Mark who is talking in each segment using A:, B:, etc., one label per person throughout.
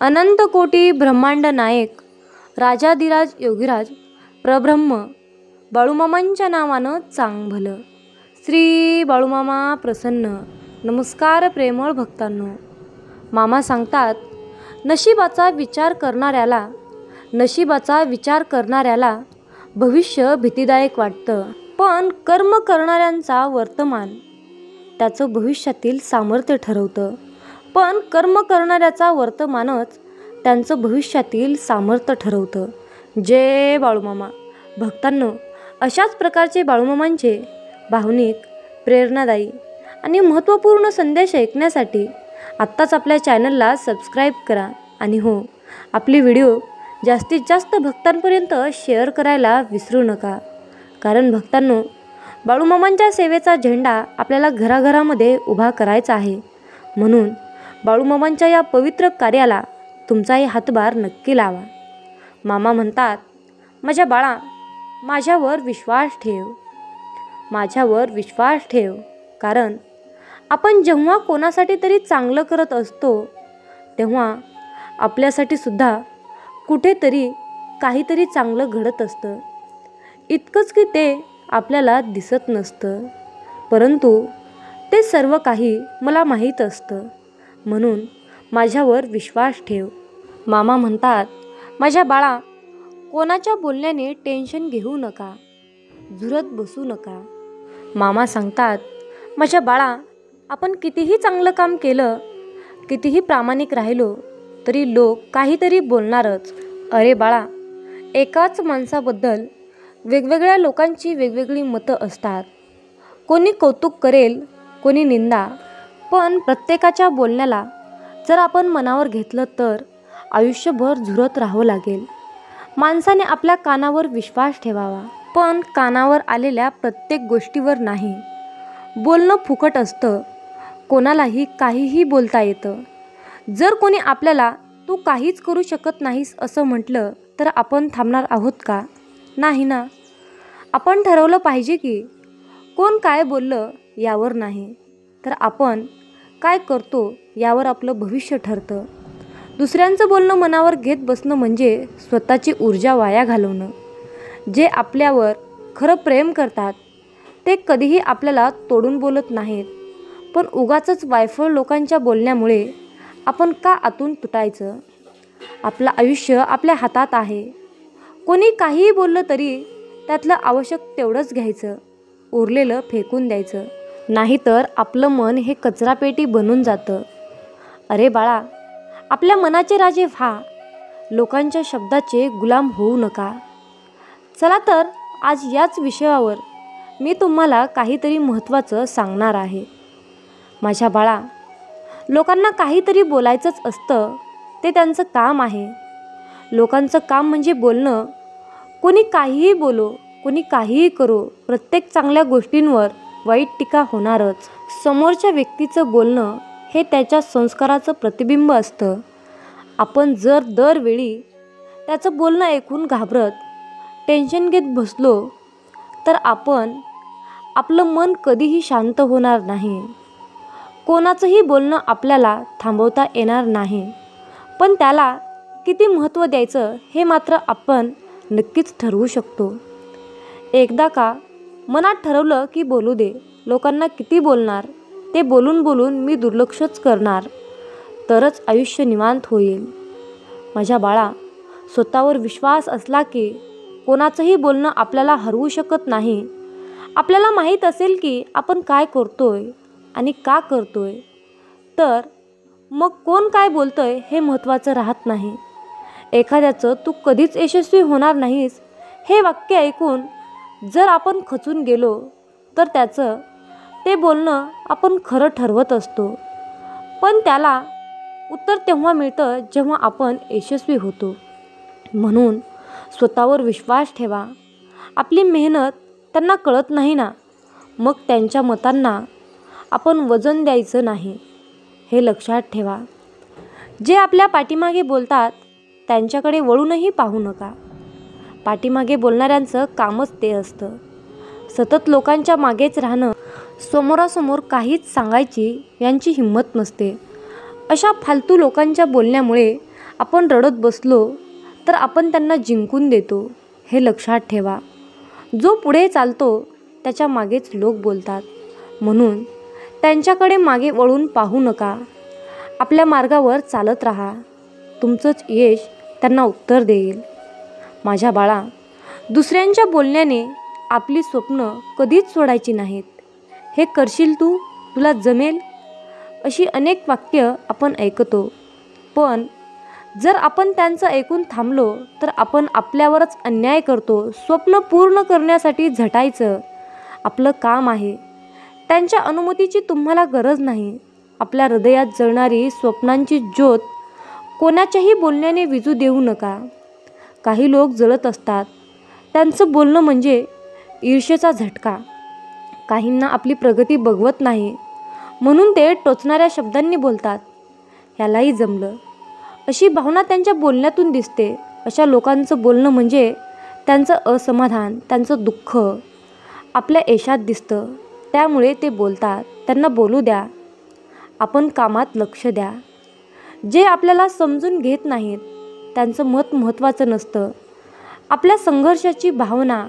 A: अनंत कोटी ब्रह्मांड नायक राजाधिराज योगीराज प्रब्रह्म बाळूमामांच्या नावानं चांग भलं. श्री बाळूमामा प्रसन्न. नमस्कार प्रेमळ भक्तांनो. मामा सांगतात, नशिबाचा विचार करणाऱ्याला भविष्य भीतीदायक वाटतं, पण कर्म करणाऱ्यांचा वर्तमान त्याचं भविष्यातील सामर्थ्य ठरवतं. पण कर्म करणाऱ्याचा वर्तमानच त्यांचं भविष्यातील सामर्थ्य ठरवतं. जय बाळूमामा. भक्तांनो, अशाच प्रकारचे बाळूमामांचे भावनिक, प्रेरणादायी आणि महत्त्वपूर्ण संदेश ऐकण्यासाठी आत्ताच आपल्या चॅनलला सबस्क्राईब करा. आणि हो, आपली व्हिडिओ जास्तीत जास्त भक्तांपर्यंत शेअर करायला विसरू नका. कारण भक्तांनो, बाळूमामांच्या सेवेचा झेंडा आपल्याला घराघरामध्ये उभा करायचा आहे. म्हणून बाळूमामांच्या या पवित्र कार्याला तुमचाही हातभार नक्की लावा. मामा म्हणतात, माझ्या बाळा, माझ्यावर विश्वास ठेव. कारण आपण जेव्हा कोणासाठी तरी चांगलं करत असतो, तेव्हा आपल्यासाठी सुद्धा कुठेतरी काहीतरी चांगलं घडत असतं. इतकंच की ते आपल्याला दिसत नसतं, परंतु ते सर्व काही मला माहीत असतं. म्हणून माझ्यावर विश्वास ठेव. मामा म्हणतात, माझ्या बाळा, कोणाच्या बोलण्याने टेन्शन घेऊ नका, झुरत बसू नका. मामा सांगतात, माझ्या बाळा, आपण कितीही चांगलं काम केलं, कितीही प्रामाणिक राहिलो तरी लोक काहीतरी बोलणारच. अरे बाळा, एकाच माणसाबद्दल वेगवेगळ्या लोकांची वेगवेगळी मतं असतात. कोणी कौतुक करेल, कोणी निंदा. पण प्रत्येकाच्या बोलण्याला जर आपण मनावर घेतलं तर आयुष्यभर झुरत राहावं लागेल. माणसाने आपल्या कानावर विश्वास ठेवावा, पण कानावर आलेल्या प्रत्येक गोष्टीवर नाही. बोलणं फुकट असतं, कोणालाही काहीही बोलता येतं. जर कोणी आपल्याला तू काहीच करू शकत नाहीस असं म्हटलं तर आपण थांबणार आहोत का? नाही ना. आपण ठरवलं पाहिजे की कोण काय बोललं यावर नाही, तर आपण काय करतो यावर आपलं भविष्य ठरतं. दुसऱ्यांचं बोलणं मनावर घेत बसणं म्हणजे स्वतःची ऊर्जा वाया घालवणं. जे आपल्यावर खरं प्रेम करतात ते कधीही आपल्याला तोडून बोलत नाहीत, पण उगाचच वायफळ लोकांच्या बोलण्यामुळे आपण का आतून तुटायचं? आपलं आयुष्य आपल्या हातात आहे. कोणी काहीही बोललं तरी त्यातलं आवश्यक तेवढंच घ्यायचं, उरलेलं फेकून द्यायचं. नाहीतर आपलं मन हे कचरापेटी बनून जातं. अरे बाळा, आपल्या मनाचे राजे व्हा, लोकांच्या शब्दाचे गुलाम होऊ नका. चला तर आज याच विषयावर मी तुम्हाला काहीतरी महत्त्वाचं सांगणार आहे. माझ्या बाळा, लोकांना काहीतरी बोलायचंच असतं, ते त्यांचं काम आहे. लोकांचं काम म्हणजे बोलणं. कोणी काहीही बोलो, कोणी काहीही करो, प्रत्येक चांगल्या गोष्टींवर वाईट टीका होणारच. समोरच्या व्यक्तीचं बोलणं हे त्याच्या संस्काराचं प्रतिबिंब असतं. आपण जर दरवेळी त्याचं बोलणं ऐकून घाबरत टेन्शन घेत बसलो तर आपलं मन कधीही शांत होणार नाही. कोणाचंही बोलणं आपल्याला थांबवता येणार नाही, पण त्याला किती महत्त्व द्यायचं हे मात्र आपण नक्कीच ठरवू शकतो. एकदा का मनात ठरवलं की बोलू दे, लोकांना किती बोलणार, ते बोलून बोलून मी दुर्लक्षच करणार, तरच आयुष्य निवांत होईल. माझ्या बाळा, स्वतःवर विश्वास असला की कोणाचंही बोलणं आपल्याला हरवू शकत नाही. आपल्याला माहीत असेल की आपण काय करतोय आणि का करतोय, तर मग कोण काय बोलतंय हे महत्त्वाचं राहत नाही. एखाद्याचं तू कधीच यशस्वी होणार नाहीस हे वाक्य ऐकून जर आपण खचून गेलो तर त्याचं ते बोलणं आपण खरं ठरवत असतो. पण त्याला उत्तर तेव्हा मिळतं जेव्हा आपण यशस्वी होतो. म्हणून स्वतःवर विश्वास ठेवा. आपली मेहनत त्यांना कळत नाही ना, मग त्यांच्या मतांना आपण वजन द्यायचं नाही, हे लक्षात ठेवा. जे आपल्या पाठीमागे बोलतात त्यांच्याकडे वळूनही पाहू नका. पाठीमागे बोलणाऱ्यांचं कामच ते असतं. सतत लोकांच्या मागेच राहणं, समोरासमोर काहीच सांगायची यांची हिंमत नसते. अशा फालतू लोकांच्या बोलण्यामुळे आपण रडत बसलो तर आपण त्यांना जिंकून देतो, हे लक्षात ठेवा. जो पुढे चालतो त्याच्या मागेच लोक बोलतात, म्हणून त्यांच्याकडे मागे वळून पाहू नका. आपल्या मार्गावर चालत राहा. तुमचंच यश त्यांना उत्तर देईल. माझ्या बाळा, दुसऱ्यांच्या बोलण्याने आपली स्वप्न कधीच सोडायची नाहीत. हे करशील तू, तुला जमेल, अशी अनेक वाक्य आपण ऐकतो. पण जर आपण त्यांचं ऐकून थांबलो तर आपण आपल्यावरच अन्याय करतो. स्वप्न पूर्ण करण्यासाठी झटायचं आपलं काम आहे. त्यांच्या अनुमतीची तुम्हाला गरज नाही. आपल्या हृदयात जळणारी स्वप्नांची ज्योत कोणाच्याही बोलण्याने विझू देऊ नका. काही लोक जळत असतात. त्यांचं बोलणं म्हणजे ईर्ष्येचा झटका. काहींना आपली प्रगती बघवत नाही म्हणून ते टोचणाऱ्या शब्दांनी बोलतात. यालाही जमलं, अशी भावना त्यांच्या बोलण्यातून दिसते. अशा लोकांचं बोलणं म्हणजे त्यांचं असमाधान, त्यांचं दुःख आपल्या यशात दिसतं. त्यामुळे ते बोलतात. त्यांना बोलू द्या. आपण कामात लक्ष द्या. जे आपल्याला समजून घेत नाहीत त्यांचं मत महत्त्वाचं नसतं. आपल्या संघर्षाची भावना,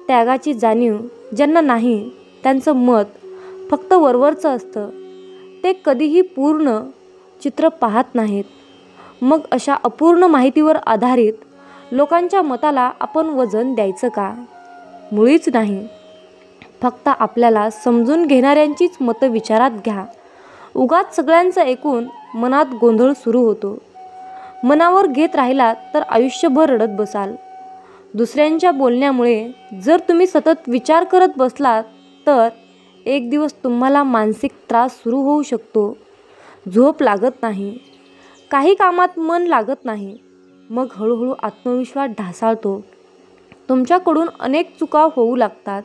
A: त्यागाची जाणीव ज्यांना नाही त्यांचं मत फक्त वरवरचं असतं. ते कधीही पूर्ण चित्र पाहत नाहीत. मग अशा अपूर्ण माहितीवर आधारित लोकांच्या मताला आपण वजन द्यायचं का? मुळीच नाही. फक्त आपल्याला समजून घेणाऱ्यांचीच मतं विचारात घ्या. उगाच सगळ्यांचं ऐकून मनात गोंधळ सुरू होतो. मनावर घेत राहिलात तर आयुष्यभर रडत बसाल. दुसऱ्यांच्या बोलण्यामुळे जर तुम्ही सतत विचार करत बसलात तर एक दिवस तुम्हाला मानसिक त्रास सुरू होऊ शकतो. झोप लागत नाही, काही कामात मन लागत नाही. मग हळूहळू आत्मविश्वास ढासाळतो. तुमच्याकडून अनेक चुका होऊ लागतात.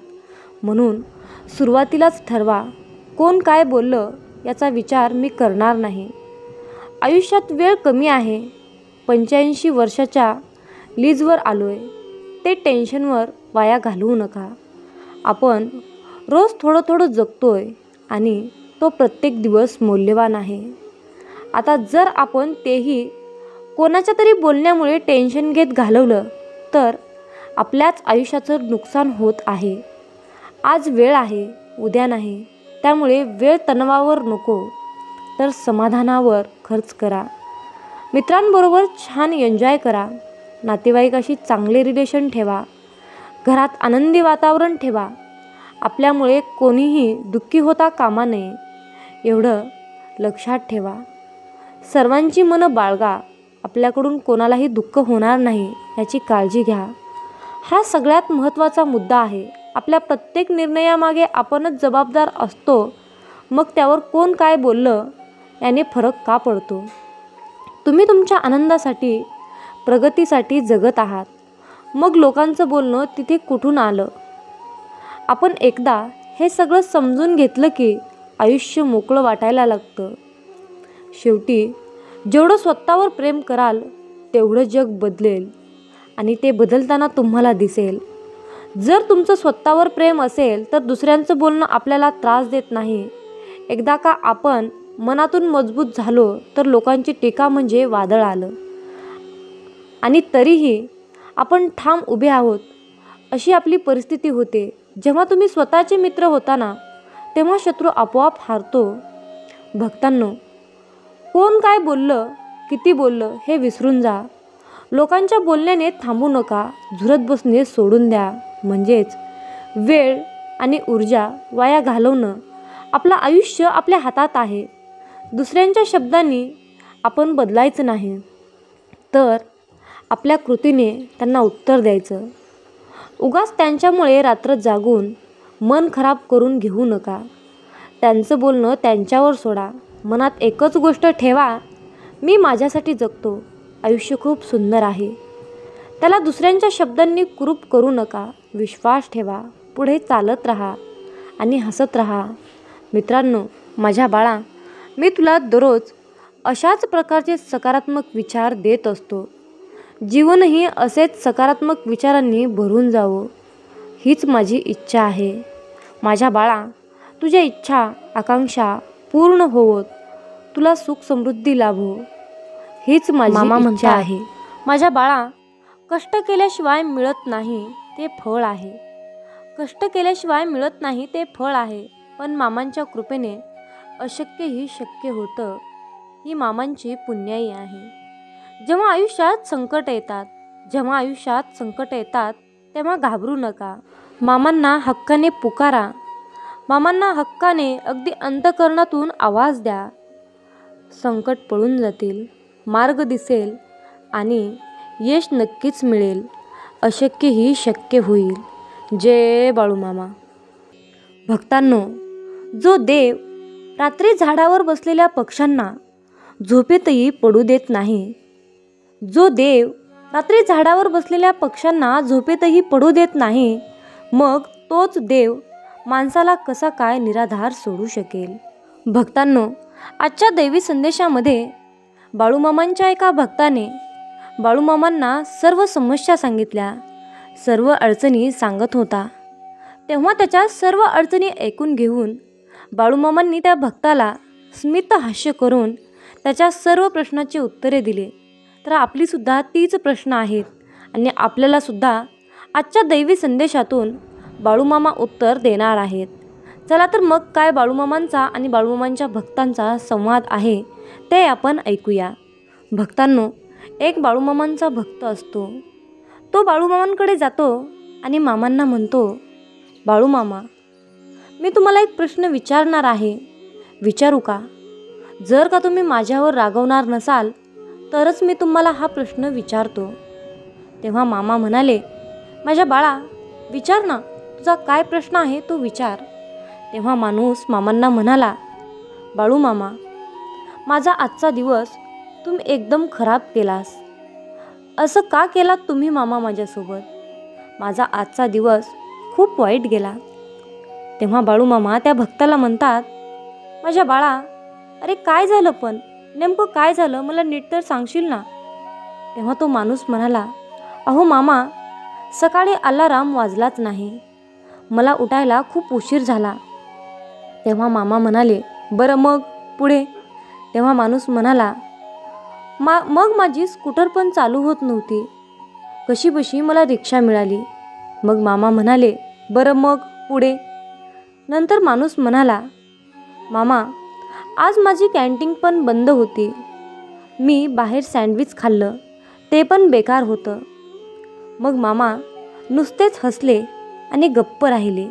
A: म्हणून सुरुवातीलाच ठरवा, कोण काय बोललं याचा विचार मी करणार नाही. आयुष्यात वेळ कमी आहे. 85 वर्षाच्या लीजवर आलोय. ते टेन्शनवर वाया घालवू नका. आपण रोज थोडं थोडं जगतोय आणि तो प्रत्येक दिवस मौल्यवान आहे. आता जर आपण तेही कोणाच्या तरी बोलण्यामुळे टेन्शन घेत घालवलं तर आपल्याच आयुष्याचं नुकसान होत आहे. आज वेळ आहे, उद्या नाही. त्यामुळे वेळ तणावावर नको तर समाधानावर खर्च करा. मित्रांबरोबर छान एन्जॉय करा. नातेवाईकाशी चांगले रिलेशन ठेवा. घरात आनंदी वातावरण ठेवा. आपल्यामुळे कोणीही दुःखी होता कामा नये, एवढं लक्षात ठेवा. सर्वांची मनं बाळगा. आपल्याकडून कोणालाही दुःख होणार नाही याची काळजी घ्या. हा सगळ्यात महत्त्वाचा मुद्दा आहे. आपल्या प्रत्येक निर्णयामागे आपणच जबाबदार असतो. मग त्यावर कोण काय बोललं याने फरक का पडतो? तुम्ही तुमच्या आनंदासाठी, प्रगतीसाठी जगत आहात. मग लोकांचं बोलणं तिथे कुठून आलं? आपण एकदा हे सगळं समजून घेतलं की आयुष्य मोकळं वाटायला लागतं. शेवटी जेवढं स्वतःवर प्रेम कराल तेवढं जग बदलेल आणि ते बदलताना तुम्हाला दिसेल. जर तुमचं स्वतःवर प्रेम असेल तर दुसऱ्यांचं बोलणं आपल्याला त्रास देत नाही. एकदा का आपण मनातून मजबूत झालो तर लोकांची टीका म्हणजे वादळ आलं आणि तरीही आपण ठाम उभे आहोत अशी आपली परिस्थिती होते. जेव्हा तुम्ही स्वतःचे मित्र होता ना तेव्हा शत्रू आपोआप हारतो. भक्तांनो, कोण काय बोललं, किती बोललं हे विसरून जा. लोकांच्या बोलण्याने थांबू नका. झुरत बसणे सोडून द्या. म्हणजेच वेळ आणि ऊर्जा वाया घालवणं. आपलं आयुष्य आपल्या हातात आहे. दुसऱ्यांच्या शब्दांनी आपण बदलायचं नाही तर आपल्या कृतीने त्यांना उत्तर द्यायचं. उगाच त्यांच्यामुळे रात्र जागून मन खराब करून घेऊ नका. त्यांचं बोलणं त्यांच्यावर सोडा. मनात एकच गोष्ट ठेवा, मी माझ्यासाठी जगतो. आयुष्य खूप सुंदर आहे. त्याला दुसऱ्यांच्या शब्दांनी कुरूप करू नका. विश्वास ठेवा. पुढे चालत राहा आणि हसत राहा. मित्रांनो, माझ्या बाळा, मी तुला दररोज अशाच प्रकारचे सकारात्मक विचार देत असतो. जीवनही असेच सकारात्मक विचारांनी भरून जावं हीच माझी इच्छा आहे. माझ्या बाळा, तुझ्या इच्छा, आकांक्षा पूर्ण होवोत. तुला सुख समृद्धी लाभो. हीच माझी इच्छा आहे. माझ्या बाळा, कष्ट केल्याशिवाय मिळत नाही ते फळ आहे. कष्ट केल्याशिवाय मिळत नाही ते फळ आहे. पण मामांच्या कृपेने अशक्यही शक्य होतं. ही मामांची पुण्याई आहे. जेव्हा आयुष्यात संकट येतात तेव्हा घाबरू नका. मामांना हक्काने पुकारा. मामांना हक्काने अगदी अंतःकरणातून आवाज द्या. संकट पळून जातील, मार्ग दिसेल आणि यश नक्कीच मिळेल. अशक्यही शक्य होईल. जय बाळूमामा. भक्तांनो, जो देव रात्री झाडावर बसलेल्या पक्ष्यांना झोपेतही पडू देत नाही, मग तोच देव माणसाला कसा काय निराधार सोडू शकेल. भक्तांनो, आजच्या दैवी संदेशामध्ये बाळूमामांच्या एका भक्ताने बाळूमामांना सर्व समस्या सांगितल्या, सर्व अडचणी सांगत होता. तेव्हा त्याच्या सर्व अडचणी ऐकून घेऊन बाळूमामांनी त्या भक्ताला स्मित हास्य करून त्याच्या सर्व प्रश्नाची उत्तरे दिली. तर आपलीसुद्धा तीच प्रश्न आहेत आणि आपल्यालासुद्धा आजच्या दैवी संदेशातून बाळूमामा उत्तर देणार आहेत. चला तर मग काय बाळूमामांचा आणि बाळूमामांच्या भक्तांचा संवाद आहे ते आपण ऐकूया. भक्तांनो, एक बाळूमामांचा भक्त असतो. तो बाळूमामांकडे जातो आणि मामांना म्हणतो, बाळूमामा, मी तुम्हाला एक प्रश्न विचारणार आहे, विचारू का? जर का तुम्ही माझ्यावर रागवणार नसाल तरच मी तुम्हाला हा प्रश्न विचारतो. तेव्हा मामा म्हणाले, माझ्या बाळा, विचार ना, तुझा काय प्रश्न आहे तो विचार. तेव्हा माणूस मामांना म्हणाला, बाळूमामा, माझा आजचा दिवस तुम्ही एकदम खराब केलास. असं का केलात तुम्ही मामा माझ्यासोबत? माझा आजचा दिवस खूप वाईट गेला. तेव्हा बाळूमामा त्या भक्ताला म्हणतात, माझ्या बाळा, अरे काय झालं, पण नेमकं काय झालं, मला नीट तर सांगशील ना? तेव्हा तो माणूस म्हणाला, अहो मामा, सकाळी अलाराम वाजलाच नाही, मला उठायला खूप उशीर झाला. तेव्हा मामा म्हणाले, बरं मग पुढे? तेव्हा माणूस म्हणाला, मग माझी स्कूटर पण चालू होत नव्हती, कशीबशी मला रिक्षा मिळाली. मग मामा म्हणाले, बरं मग पुढे? नंतर माणूस म्हणाला, मामा, आज माझी कॅन्टीन पण बंद होती, मी बाहेर सँडविच खाल्लं, ते पण बेकार होतं. मग मामा नुसतेच हसले आणि गप्प राहिले.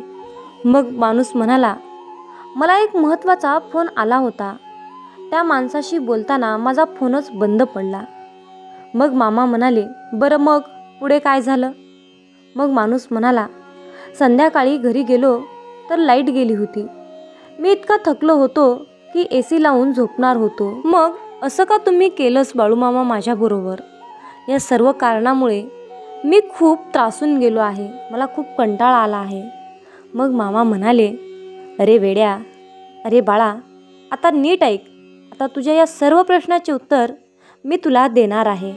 A: मग माणूस म्हणाला, मला एक महत्त्वाचा फोन आला होता, त्या माणसाशी बोलताना माझा फोनच बंद पडला. मग मामा म्हणाले, बरं मग पुढे काय झालं? मग माणूस म्हणाला, संध्याकाळी घरी गेलो तर लाईट गेली होती, मी इतका थकलो होतो की AC लावून झोपणार होतो. मग असं का तुम्ही केलंस बाळूमामा माझ्याबरोबर? या सर्व कारणामुळे मी खूप त्रासून गेलो आहे, मला खूप कंटाळा आला आहे. मग मामा म्हणाले, अरे वेड्या, अरे बाळा, आता नीट ऐक. आता तुझ्या या सर्व प्रश्नाचे उत्तर मी तुला देणार आहे,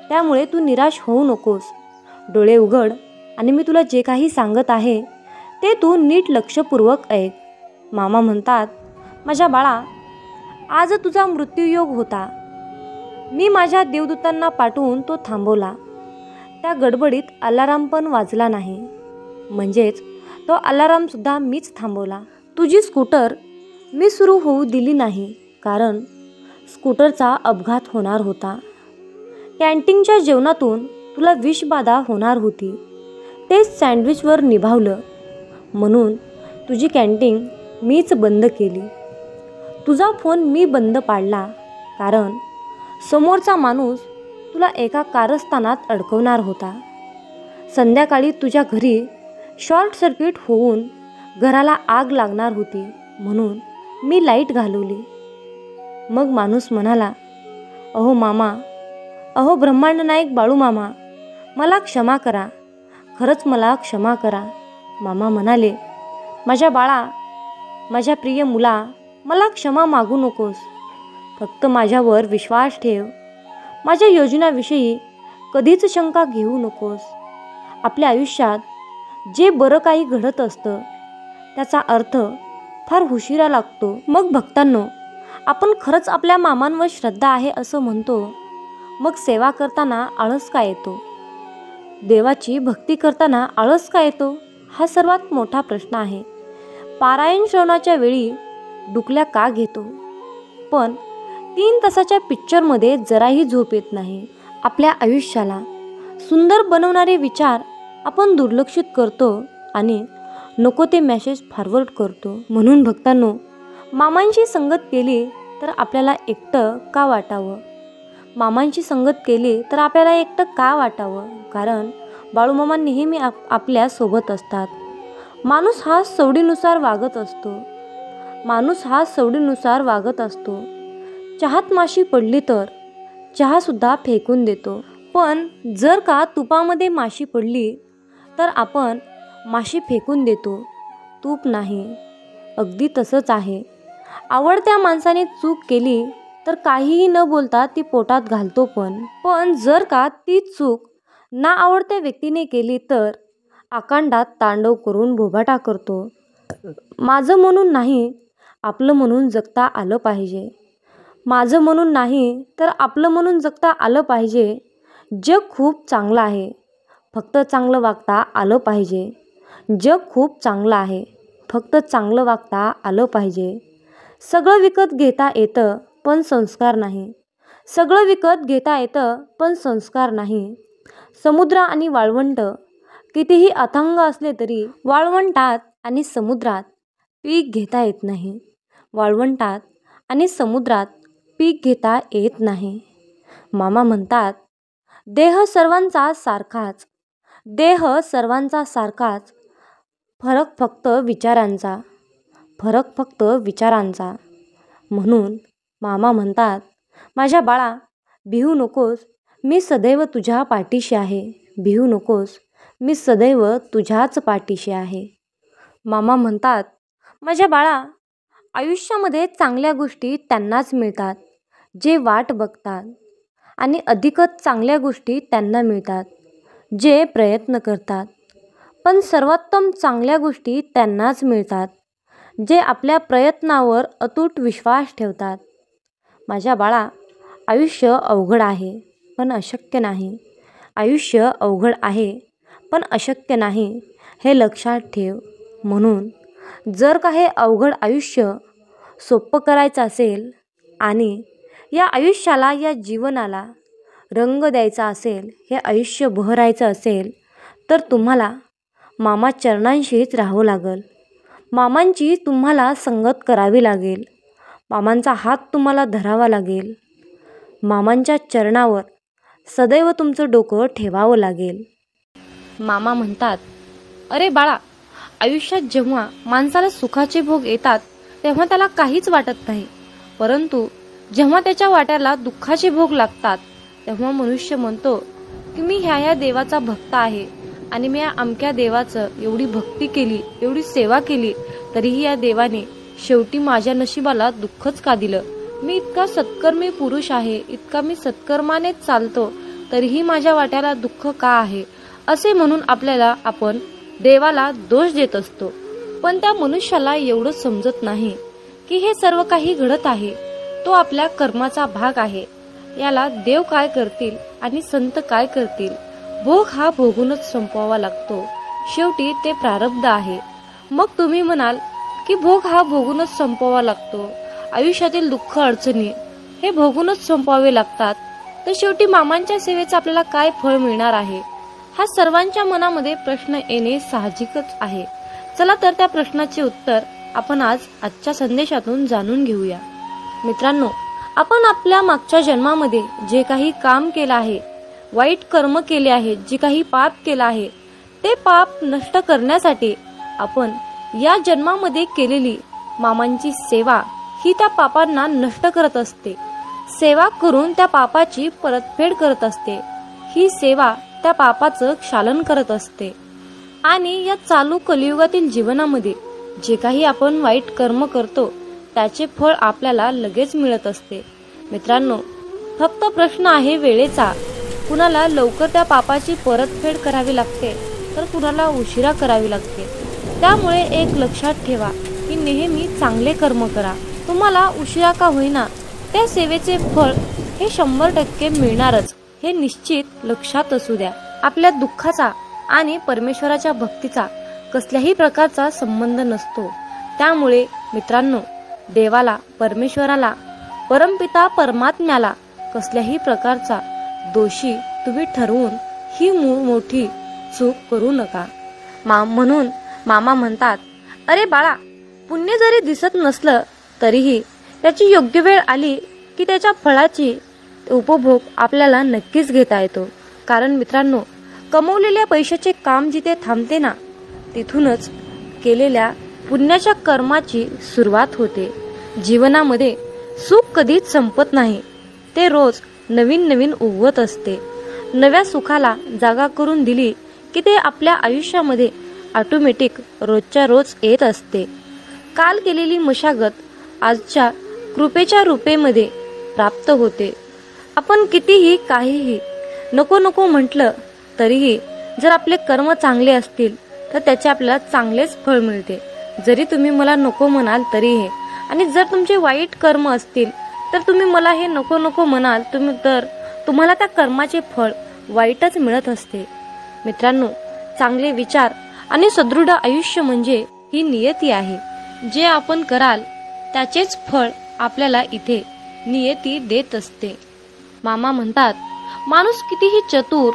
A: त्यामुळे तू निराश होऊ नकोस. डोळे उघड आणि मी तुला जे काही सांगत आहे ते तू नीट लक्षपूर्वक ऐक. मामा म्हणतात, माझ्या बाळा, आज तुझा मृत्यूयोग होता. मी माझ्या देवदूतांना पाठवून तो थांबवला. त्या गडबडीत अलाराम पण वाजला नाही, म्हणजेच तो अलारामसुद्धा मीच थांबवला. तुझी स्कूटर मी सुरू होऊ दिली नाही, कारण स्कूटरचा अपघात होणार होता. कॅन्टीनच्या जेवणातून तुला विषबाधा होणार होती, ते सँडविचवर निभावलं, म्हणून तुझी कॅन्टीन मीच बंद केली. तुझा फोन मी बंद पाडला, कारण समोरचा माणूस तुला एका कारस्थानात अडकवणार होता. संध्याकाळी तुझ्या घरी शॉर्ट सर्किट होऊन घराला आग लागणार होती, म्हणून मी लाईट घालवली. मग माणूस म्हणाला, अहो मामा, अहो ब्रह्मांड नायक बाळूमामा, मला क्षमा करा, खरंच मला क्षमा करा. मामा म्हणाले, माझ्या बाळा, माझ्या प्रिय मुला, मला क्षमा मागू नकोस, फक्त माझ्यावर विश्वास ठेव. माझ्या योजनाविषयी कधीच शंका घेऊ नकोस. आपल्या आयुष्यात जे बरं काही घडत असतं त्याचा अर्थ फार उशिरा लागतो. मग भक्तांनो, आपण खरंच आपल्या मामांवर श्रद्धा आहे असं म्हणतो, मग सेवा करताना आळस का येतो? देवाची भक्ती करताना आळस का येतो? हा सर्वात मोठा प्रश्न आहे. पारायण श्रवणाच्या वेळी डुकल्या का घेतो, पण 3 तासाच्या पिक्चरमध्ये जराही झोप येत नाही. आपल्या आयुष्याला सुंदर बनवणारे विचार आपण दुर्लक्षित करतो आणि नको ते मेसेज फॉरवर्ड करतो. म्हणून भक्तांनो, मामांची संगत केली तर आपल्याला एकटं का वाटावं? मामांची संगत केली तर आपल्याला एकटं का वाटावं? कारण बाळूमामा नेहमी आपल्या सोबत असतात. माणूस हा सवडीनुसार वागत असतो. चहात माशी पडली तर चहासुद्धा फेकून देतो. पण जर का तुपामध्ये माशी पडली तर आपण माशी फेकून देतो, तूप नाही. अगदी तसंच आहे. आवडत्या माणसाने चूक केली तर काहीही न बोलता ती पोटात घालतो. पण जर का ती चूक ना आवडत्या व्यक्तीने केली तर आकांडात तांडव करून बोभाटा करतो. माझं म्हणून नाही, आपलं म्हणून जगता आलं पाहिजे. माझं म्हणून नाही तर आपलं म्हणून जगता आलं पाहिजे. जग खूप चांगलं आहे, फक्त चांगलं वागता आलं पाहिजे. जग खूप चांगलं आहे, फक्त चांगलं वागता आलं पाहिजे. सगळं विकत घेता येतं पण संस्कार नाही. सगळं विकत घेता येतं पण संस्कार नाही. समुद्र आणि वाळवंट कितीही अथांग असले तरी वाळवंटात आणि समुद्रात पीक घेता येत नाही. वाळवंटात आणि समुद्रात पीक घेता येत नाही. मामा म्हणतात, देह सर्वांचा सारखाच, फरक फक्त विचारांचा. म्हणून मामा म्हणतात, माझ्या बाळा, भिवू नकोस, मी सदैव तुझ्या पाठीशी आहे. भिवू नकोस, मी सदैव तुझ्याच पाठीशी आहे. मामा म्हणतात, माझ्या बाळा, आयुष्यामध्ये चांगल्या गोष्टी त्यांनाच मिळतात जे वाट बघतात आणि अधिकच चांगल्या गोष्टी त्यांना मिळतात जे प्रयत्न करतात. पण सर्वोत्तम चांगल्या गोष्टी त्यांनाच मिळतात जे आपल्या प्रयत्नावर अतूट विश्वास ठेवतात. माझ्या बाळा, आयुष्य अवघड आहे पण अशक्य नाही. आयुष्य अवघड आहे पण अशक्य नाही, हे लक्षात ठेव. म्हणून जर का हे अवघड आयुष्य सोपं करायचं असेल आणि या आयुष्याला, या जीवनाला रंग द्यायचा असेल, हे आयुष्य बहरायचं असेल तर तुम्हाला मामा चरणांशीच राहावं लागेल. मामांची तुम्हाला संगत करावी लागेल. मामांचा हात तुम्हाला धरावा लागेल. मामांच्या चरणावर सदैव तुमचं डोकं ठेवावं लागेल. मामा म्हणतात, अरे बाळा, आयुष्यात जेव्हा माणसाला सुखाचे भोग येतात तेव्हा त्याला काहीच वाटत नाही. परंतु जेव्हा त्याच्या वाट्याला दुःखाचे भोग लागतात तेव्हा मनुष्य म्हणतो की मी ह्या देवाचा भक्त आहे आणि मी या अमक्या देवाचं एवढी भक्ती केली, एवढी सेवा केली, तरीही या देवाने शेवटी माझ्या नशिबाला दुःखच का दिलं? मी इतका सत्कर्मी पुरुष आहे, इतका मी सत्कर्मानेच चालतो, तरीही माझ्या वाट्याला दुःख का आहे? असे म्हणून आपण देवाला दोष देत असतो. पण त्या मनुष्याला एवढं समजत नाही की हे सर्व काही घडत आहे तो आपल्या कर्माचा भाग आहे. याला देव काय करतील आणि संत काय करतील? भोग हा भोगूनच संपवावा लागतो. शेवटी ते प्रारब्ध आहे. मग तुम्ही म्हणाल की भोग हा भोगूनच संपवावा लागतो, आयुष्यातील दुःख अडचणी हे भोगूनच संपवावे लागतात, तर शेवटी मामांच्या सेवेचं आपल्याला काय फळ मिळणार आहे? हा सर्वांच्या मनामध्ये प्रश्न येणे साहजिकच आहे. चला तर त्या प्रश्नाचे उत्तर आपण आजच्या संदेशातून जाणून घेऊया. मित्रांनो, आपण आपल्या मागच्या जन्मामध्ये जे काही काम केलं आहे, वाईट कर्म केले आहेत, जे काही पाप केलं आहे, ते पाप नष्ट करण्यासाठी आपण या जन्मामध्ये केलेली मामांची सेवा ही त्या पापांना नष्ट करत असते. सेवा करून त्या पापाची परतफेड करत असते. ही सेवा त्या पापाचं क्षालन करत असते. आणि या चालू कलियुगातील जीवनामध्ये जे काही आपण वाईट कर्म करतो त्याचे फळ आपल्याला लगेच मिळत असते. मित्रांनो, फक्त प्रश्न आहे वेळेचा. कुणाला लवकर त्या पापाची परतफेड करावी लागते तर कुणाला उशिरा करावी लागते. त्यामुळे एक लक्षात ठेवा की नेहमी चांगले कर्म करा. तुम्हाला उशिरा का होईना त्या सेवेचे फळ हे 100% मिळणारच हे निश्चित लक्षात असू द्या. आपल्या दुःखाचा आणि परमेश्वराच्या भक्तीचा कसल्याही प्रकारचा संबंध नसतो. त्यामुळे मित्रांनो, देवाला, परमेश्वराला, परमपिता परमात्म्याला कसल्याही प्रकारचा दोषी तुम्ही ठरवून ही मोठी चूक करू नका. म्हणून मामा म्हणतात, अरे बाळा, पुण्य जरी दिसत नसलं तरीही त्याची योग्य वेळ आली की त्याच्या फळाची उपभोग आपल्याला नक्कीच घेता येतो. कारण मित्रांनो, कमवलेल्या पैशाचे काम जिथे थांबते ना, तिथूनच केलेल्या पुण्याच्या कर्माची सुरुवात होते. जीवनामध्ये सुख कधीच संपत नाही, ते रोज नवीन नवीन उगवत असते. नव्या सुखाला जागा करून दिली की ते आपल्या आयुष्यामध्ये ऑटोमॅटिक रोजच्या रोज येत असते. काल केलेली मशागत आजच्या कृपेच्या रूपेमध्ये प्राप्त होते. आपण कितीही काहीही नको नको म्हटलं तरीही जर आपले कर्म चांगले असतील तर त्याचे आपल्याला चांगलेच फळ मिळते. जरी तुम्ही मला नको म्हणाल तरीही, आणि जर तुमचे वाईट कर्म असतील तर तुम्ही मला हे नको नको म्हणाल तर तुम्हाला त्या कर्माचे फळ वाईटच मिळत असते. मित्रांनो, चांगले विचार आणि सदृढ आयुष्य म्हणजे ही नियती आहे. जे आपण कराल त्याचेच फळ आपल्याला इथे नियती देत असते. मामा म्हणतात, माणूस कितीही चतुर,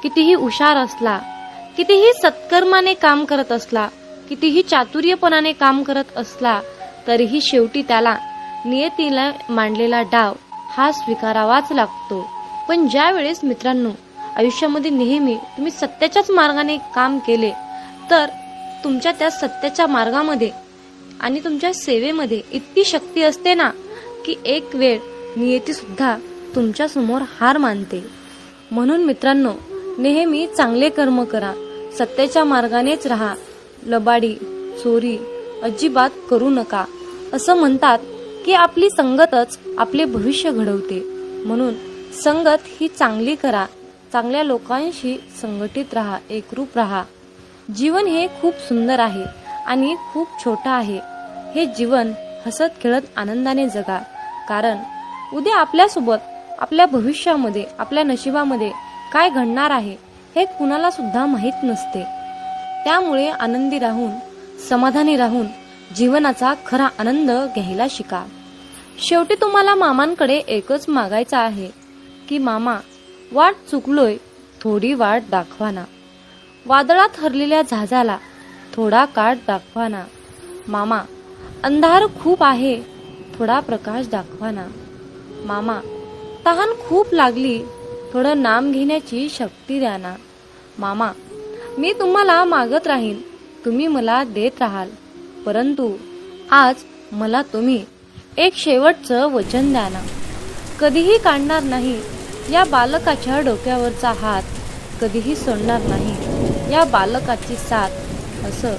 A: कितीही हुशार असला, कितीही सत्कर्माने काम करत असला, कितीही चातुर्यपणाने काम करत असला तरीही शेवटी त्याला नियतीला मांडलेला डाव हा स्वीकारावाच लागतो. पण ज्या वेळेस मित्रांनो आयुष्यामध्ये नेहमी तुम्ही सत्याच्याच मार्गाने काम केले तर तुमच्या त्या सत्याच्या मार्गामध्ये आणि तुमच्या सेवेमध्ये इतकी शक्ती असते ना की एक वेळ नियती सुद्धा तुमच्या समोर हार मानते. म्हणून मित्रांनो, नेहमी चांगले कर्म करा, सत्याच्या मार्गानेच राहा, लबाडी चोरी अजिबात करू नका. असं म्हणतात की आपली संगतच आपले भविष्य घडवते. म्हणून संगत ही चांगली करा, चांगल्या लोकांशी संघटित राहा, एकरूप राहा. जीवन हे खूप सुंदर आहे आणि खूप छोटं आहे. हे जीवन हसत खेळत आनंदाने जगा, कारण उद्या आपल्यासोबत, आपल्या भविष्यामध्ये, आपल्या नशिबामध्ये काय घडणार आहे हे कुणाला सुद्धा माहीत नसते. त्यामुळे आनंदी राहून, समाधानी राहून जीवनाचा खरा आनंद घ्यायला शिका. शेवटी तुम्हाला मामांकडे एकच मागायचं आहे की मामा, वाट चुकलोय, थोडी वाट दाखवा ना. वादळात हरलेल्या जहाजाला थोडा काठ दाखवा ना. मामा, अंधार खूप आहे, थोडा प्रकाश दाखवा ना. मामा, तहान खूप लागली, थोडं नाम घेण्याची शक्ती द्या ना. मामा, मी तुम्हाला मागत राहीन, तुम्ही मला देत राहाल, परंतु आज मला तुम्ही एक शेवटचं वचन द्या ना. कधीही काढणार नाही या बालकाच्या डोक्यावरचा हात, कधीही सोडणार नाही या बालकाची साथ, असं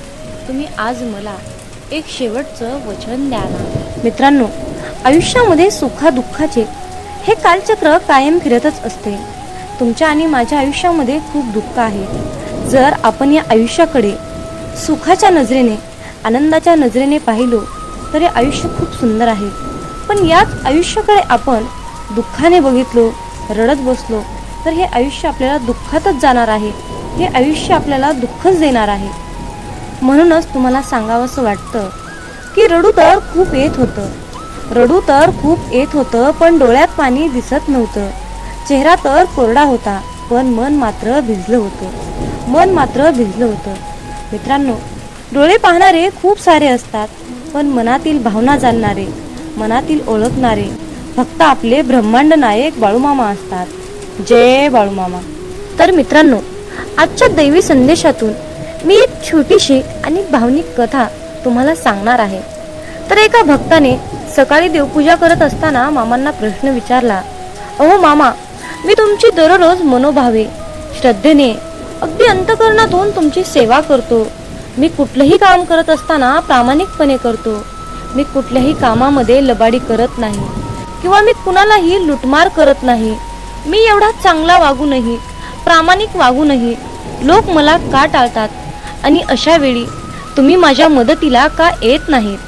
A: तुम्ही आज मला एक शेवटचं वचन द्या ना. मित्रांनो, आयुष्यामध्ये सुखादुःखाचे हे कालचक्र कायम फिरतच असते. तुमच्या आणि माझ्या आयुष्यामध्ये खूप दुःख आहे. जर आपण या आयुष्याकडे सुखाच्या नजरेने, आनंदाच्या नजरेने पाहिलो तर हे आयुष्य खूप सुंदर आहे. पण याच आयुष्याकडे आपण दुःखाने बघितलो, रडत बसलो तर हे आयुष्य आपल्याला दुःखातच जाणार आहे. हे आयुष्य आपल्याला दुःखच देणार आहे. म्हणूनच तुम्हाला सांगावंसं वाटतं की रडू तर खूप येत होतं, रडू तर खूप येत होतं, पण डोळ्यात पाणी दिसत नव्हतं. चेहरा तर कोरडा होता, पण मन मात्र भिजलं होतं, मन मात्र भिजलं होतं. मित्रांनो, डोळे पाहणारे खूप सारे असतात, पण मनातील भावना जाणणारे, मनातील ओळखणारे फक्त आपले ब्रह्मांड नायक बाळूमामा असतात. जय बाळूमामा. तर मित्रांनो, आजच्या दैवी संदेशातून मी एक छोटीशी आणि भावनिक कथा तुम्हाला सांगणार आहे. तर एका भक्ताने सकाळी देवपूजा करत असताना मामांना प्रश्न विचारला, अहो मामा, मी तुमची दररोज मनोभावे, श्रद्धेने, अगदी अंतःकरणातून तुमची सेवा करतो. मी कुठलंही काम करत असताना प्रामाणिकपणे करतो. मी कुठल्याही कामामध्ये लबाडी करत नाही किंवा मी कुणालाही लुटमार करत नाही. मी एवढा चांगला वागूनही, प्रामाणिक वागूनही लोक मला का टाळतात आणि अशा वेळी तुम्ही माझ्या मदतीला का येत नाहीत?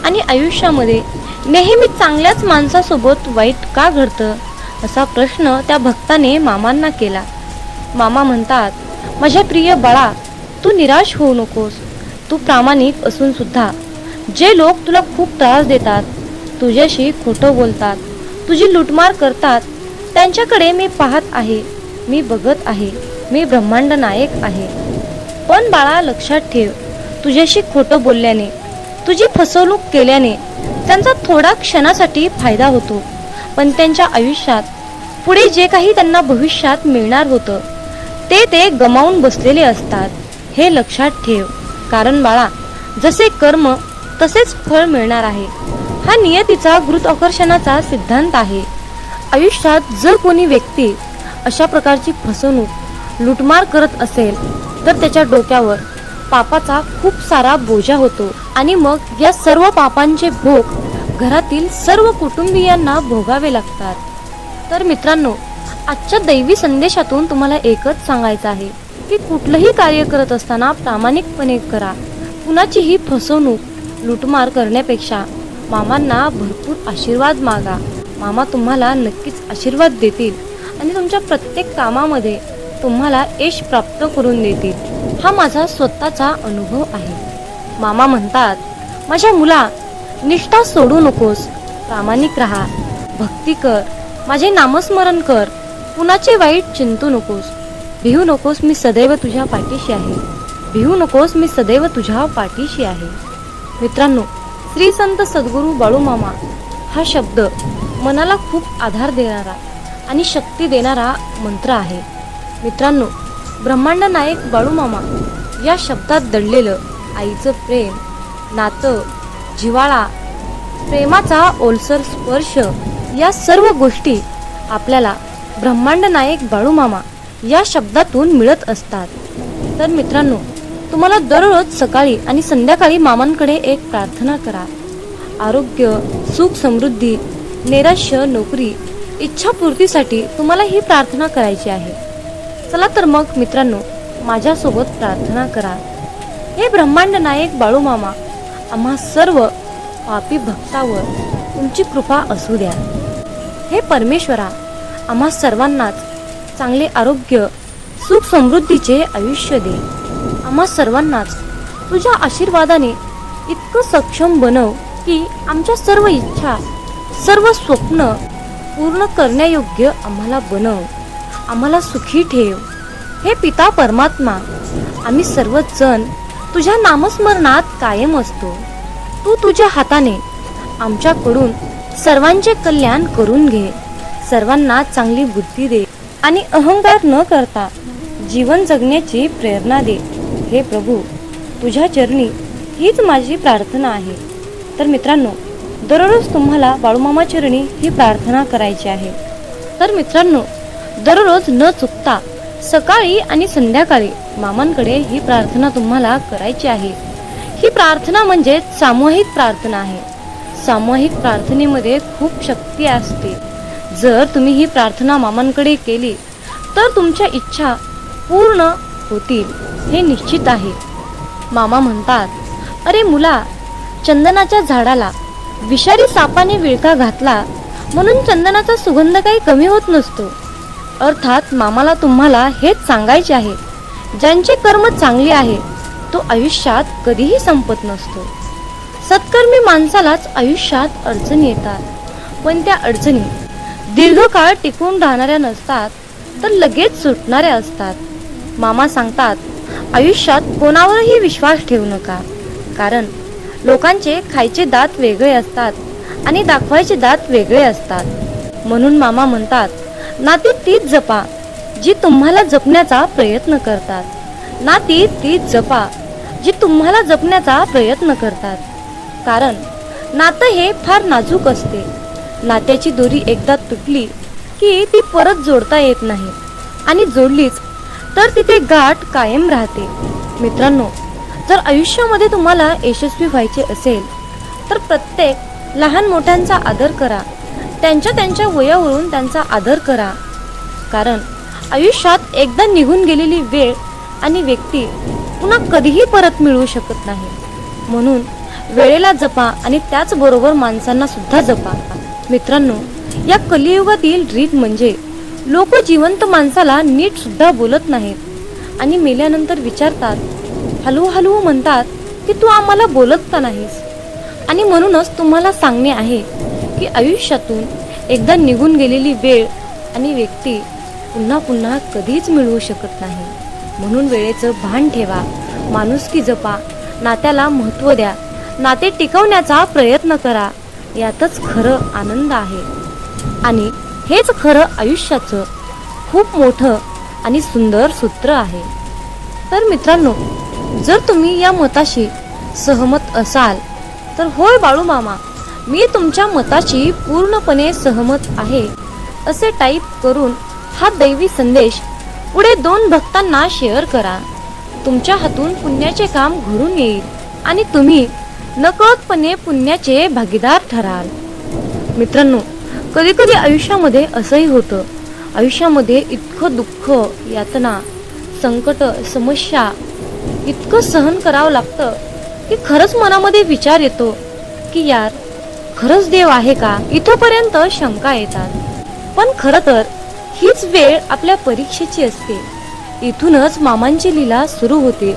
A: आणि आयुष्यामध्ये नेहमी चांगल्याच माणसासोबत वाईट का घडतं? असा प्रश्न त्या भक्ताने मामांना केला. मामा म्हणतात, माझ्या प्रिय बाळा, तू निराश होऊ नकोस. तू प्रामाणिक असून सुद्धा जे लोक तुला खूप त्रास देतात, तुझ्याशी खोटं बोलतात, तुझी लूटमार करतात, त्यांच्याकडे मी पाहत आहे, मी बघत आहे, मी ब्रह्मांड नायक आहे. पण बाळा, लक्षात ठेव, तुझ्याशी खोटं बोलल्याने, तुझी फसवणूक केल्याने त्यांचा थोडा क्षणासाठी फायदा होतो, पण त्यांच्या आयुष्यात पुढे जे काही त्यांना भविष्यात मिळणार होतं ते गमावून बसलेले असतात. हे लक्षात ठेव. कारण बाळा, जसे कर्म तसेच फळ मिळणार आहे. हा नियतीचा गुरुत्वाकर्षणाचा सिद्धांत आहे. आयुष्यात जर कोणी व्यक्ती अशा प्रकारची फसवणूक, लूटमार करत असेल तर त्याच्या डोक्यावर पापाचा खूप सारा बोजा होतो आणि मग या सर्व पापांचे भोग घरातील सर्व कुटुंबियांना भोगावे लागतात. तर मित्रांनो, आजच्या दैवी संदेशातून तुम्हाला एकच सांगायचं आहे की कुठलंही कार्य करत असताना प्रामाणिकपणे करा. कुणाचीही फसवणूक, लूटमार करण्यापेक्षा मामांना भरपूर आशीर्वाद मागा. मामा तुम्हाला नक्कीच आशीर्वाद देतील आणि तुमच्या प्रत्येक कामामध्ये तुम्हाला यश प्राप्त करून देतील. हा माझा स्वतःचा अनुभव आहे. मामा म्हणतात, माझ्या मुला, निष्ठा सोडू नकोस, प्रामाणिक राहा, भक्ती कर, माझे नामस्मरण कर, कुणाचे वाईट चिंतू नकोस, भिवू नकोस, मी सदैव तुझ्या पाठीशी आहे, भिवू नकोस, मी सदैव तुझ्या पाठीशी आहे. मित्रांनो, श्री संत सद्गुरू बाळूमामा हा शब्द मनाला खूप आधार देणारा आणि शक्ती देणारा मंत्र आहे. मित्रांनो, ब्रह्मांड नायक बाळूमामा या शब्दात दडलेलं आईचं प्रेम, नातं, जिव्हाळा, प्रेमाचा ओलसर स्पर्श, या सर्व गोष्टी आपल्याला ब्रह्मांड नायक बाळूमामा या शब्दातून मिळत असतात. तर मित्रांनो, तुम्हाला दररोज सकाळी आणि संध्याकाळी मामांकडे एक प्रार्थना करा. आरोग्य, सुख, समृद्धी, नैराश्य, नोकरी, इच्छापूर्तीसाठी तुम्हाला ही प्रार्थना करायची आहे. चला तर मग मित्रांनो, माझ्यासोबत प्रार्थना करा. हे ब्रह्मांड नायक बाळूमामा, आम्हा सर्व पापी भक्तावर तुमची कृपा असू द्या. हे परमेश्वरा, आम्हा सर्वांनाच चांगले आरोग्य, सुख, समृद्धीचे आयुष्य दे. आम्हा सर्वांनाच तुझ्या आशीर्वादाने इतकं सक्षम बनव की आमच्या सर्व इच्छा, सर्व स्वप्न पूर्ण करण्यायोग्य आम्हाला बनव. आम्हाला सुखी ठेव. हे पिता परमात्मा, आम्ही सर्वजण तुझ्या नामस्मरणात कायम असतो. तू तुझ्या हाताने आमच्याकडून सर्वांचे कल्याण करून घे. सर्वांना चांगली बुद्धी दे आणि अहंकार न करता जीवन जगण्याची प्रेरणा दे. हे प्रभू, तुझ्या चरणी हीच माझी प्रार्थना आहे. तर मित्रांनो, दररोज तुम्हाला बाळूमामा चरणी ही प्रार्थना करायची आहे. तर मित्रांनो, दररोज न चुकता सकाळी आणि संध्याकाळी मामांकडे ही प्रार्थना तुम्हाला करायची आहे. ही प्रार्थना म्हणजे सामूहिक प्रार्थना आहे. सामूहिक प्रार्थनेमध्ये खूप शक्ती असते. जर तुम्ही ही प्रार्थना मामांकडे केली तर तुमच्या इच्छा पूर्ण होतील, हे निश्चित आहे. मामा म्हणतात, अरे मुला, चंदनाच्या झाडाला विषारी सापाने विळखा घातला म्हणून चंदनाचा सुगंध काही कमी होत नसतो. अर्थात मामाला तुम्हाला हेच सांगायचे आहे, ज्यांचे कर्म चांगले आहे तो आयुष्यात कधीही संपत नसतो. सत्कर्मी माणसालाच आयुष्यात अडचणी येतात, पण त्या अडचणी दीर्घकाळ टिकून राहणाऱ्या नसतात, तर लगेच सुटणाऱ्या असतात. मामा सांगतात, आयुष्यात कोणावरही विश्वास ठेवू नका, कारण लोकांचे खायचे दात वेगळे असतात आणि दाखवायचे दात वेगळे असतात. म्हणून मामा म्हणतात, नाती तीच जपा जी तुम्हाला जपण्याचा प्रयत्न करतात. नाती तीच जपा जी तुम्हाला जपण्याचा प्रयत्न करतात. कारण नातं हे फार नाजूक असते. नात्याची दोरी एकदा तुटली की ती परत जोडता येत नाही, आणि जोडलीच तर तिथे गाठ कायम राहते. मित्रांनो, जर आयुष्यामध्ये तुम्हाला यशस्वी व्हायचे असेल तर प्रत्येक लहान मोठ्यांचा आदर करा. त्यांच्या वयावरून त्यांचा आदर करा. कारण आयुष्यात एकदा निघून गेलेली वेळ आणि व्यक्ती पुन्हा कधीही परत मिळू शकत नाही. म्हणून वेळेला जपा आणि त्याचबरोबर माणसांना सुद्धा जपा. मित्रांनो, या कलियुगातील रीत म्हणजे लोक जिवंत माणसाला नीट सुद्धा बोलत नाहीत आणि मेल्यानंतर विचारतात, हलू हलू म्हणतात की तू आम्हाला बोलत का नाहीस. आणि म्हणूनच तुम्हाला सांगणे आहे की आयुष्यातून एकदा निघून गेलेली वेळ आणि व्यक्ती पुन्हा पुन्हा कधीच मिळवू शकत नाही. म्हणून वेळेचं भान ठेवा, माणुसकी जपा, नात्याला महत्त्व द्या, नाते टिकवण्याचा प्रयत्न करा. यातच खरं आनंद आहे आणि हेच खरं आयुष्याचं खूप मोठं आणि सुंदर सूत्र आहे. तर मित्रांनो, जर तुम्ही या मताशी सहमत असाल तर होय बाळू मामा, मी तुमच्या मताशी पूर्णपणे सहमत आहे असे टाईप करून हा दैवी संदेश पुढे 2 भक्तांना शेअर करा. तुमच्या हातून पुण्याचे काम घडून येईल आणि तुम्ही नकळतपणे पुण्याचे भागीदार ठराल. मित्रांनो, कधी कधी आयुष्यामध्ये असंही होतं. आयुष्यामध्ये इतकं दुःख, यातना, संकट, समस्या इतकं सहन करावं लागतं की खरंच मनामध्ये विचार येतो की यार, खरंच देव आहे का, इथपर्यंत शंका येतात. पण खरं तर हीच वेळ आपल्या परीक्षेची असते. इथूनच मामांची लीला सुरू होते.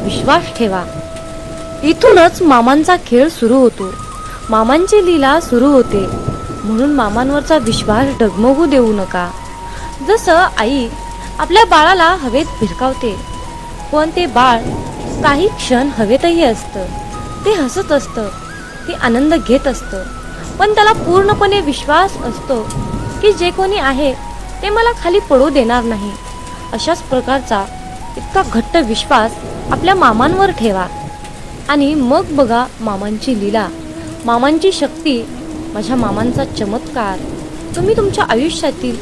A: विश्वास ठेवा, इथूनच मामांचा खेळ सुरू होतो, मामांची लीला सुरू होते. म्हणून मामांवरचा विश्वास डगमगू देऊ नका. जसं आई आपल्या बाळाला हवेत भिरकावते, पण ते बाळ काही क्षण हवेतही असतं. ते हसत असतं, ते आनंद घेत असतं, पण त्याला पूर्णपणे विश्वास असतो की जे कोणी आहे ते मला खाली पडू देणार नाही. अशाच प्रकारचा इतका घट्ट विश्वास आपल्या मामांवर ठेवा आणि मग बघा मामांची लीला, मामांची शक्ती, माझ्या मामांचा चमत्कार. तुम्ही तुमच्या आयुष्यातील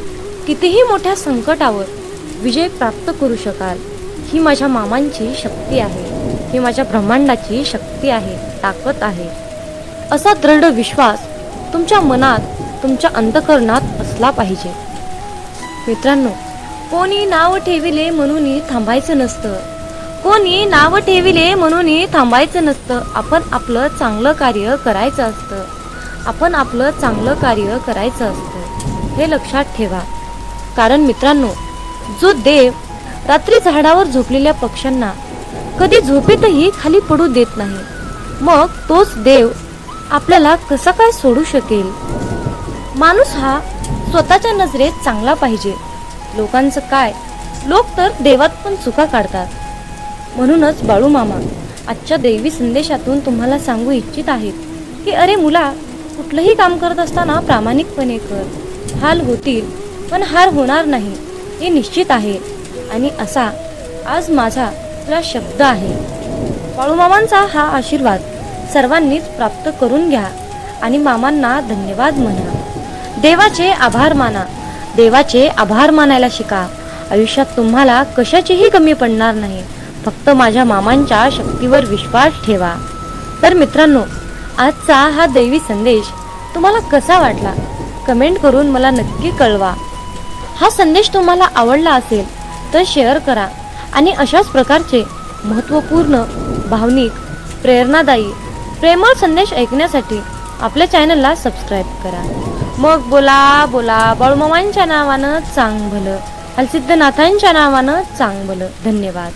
A: कितीही मोठ्या संकटावर विजय प्राप्त करू शकाल. ही माझ्या मामांची शक्ती आहे, ही माझ्या ब्रह्मांडाची शक्ती आहे, ताकद आहे. असा दृढ विश्वास तुमच्या मनात, तुमच्या अंतःकरणात असला पाहिजे. मित्रांनो, कोणी नाव ठेविले म्हणून थांबायचं नसतं. कोणी नाव ठेविले म्हणून थांबायचं नसतं. आपण आपलं चांगलं कार्य करायचं असतं. आपण आपलं चांगलं कार्य करायचं असतं, हे लक्षात ठेवा. कारण मित्रांनो, जो देव रात्री झाडावर झोपलेल्या पक्ष्यांना कधी झोपेतही खाली पडू देत नाही, मग तोच देव आपल्याला कसा काय सोडू शकेल. माणूस हा स्वतःच्या नजरेत चांगला पाहिजे. लोकांचं काय, लोक तर देवात पण चुका काढतात. म्हणूनच बाळू मामा आजच्या दैवी संदेशातून तुम्हाला सांगू इच्छित आहेत की अरे मुला, कुठलंही काम करत असताना प्रामाणिकपणे कर. हाल होतील पण हार होणार नाही, हे निश्चित आहे. आणि असा आज माझा तुला शब्द आहे. बाळू मामांचा हा आशीर्वाद सर्वांनीच प्राप्त करून घ्या आणि मामांना धन्यवाद म्हणा. देवाचे आभार माना, देवाचे आभार मानायला शिका. आयुष्यात तुम्हाला कशाचीही कमी पडणार नाही. फक्त माझ्या मामांच्या शक्तीवर विश्वास ठेवा. तर मित्रांनो, आजचा हा दैवी संदेश तुम्हाला कसा वाटला कमेंट करून मला नक्की कळवा. हा संदेश तुम्हाला आवडला असेल तर शेअर करा आणि अशाच प्रकारचे महत्त्वपूर्ण, भावनिक, प्रेरणादायी, प्रेमळ संदेश ऐकण्यासाठी आपल्या चॅनलला सबस्क्राईब करा. मग बोला बोला बाळूमामांच्या नावानं चांग भलं, हलसिद्धनाथांच्या नावानं चांग भलं. धन्यवाद.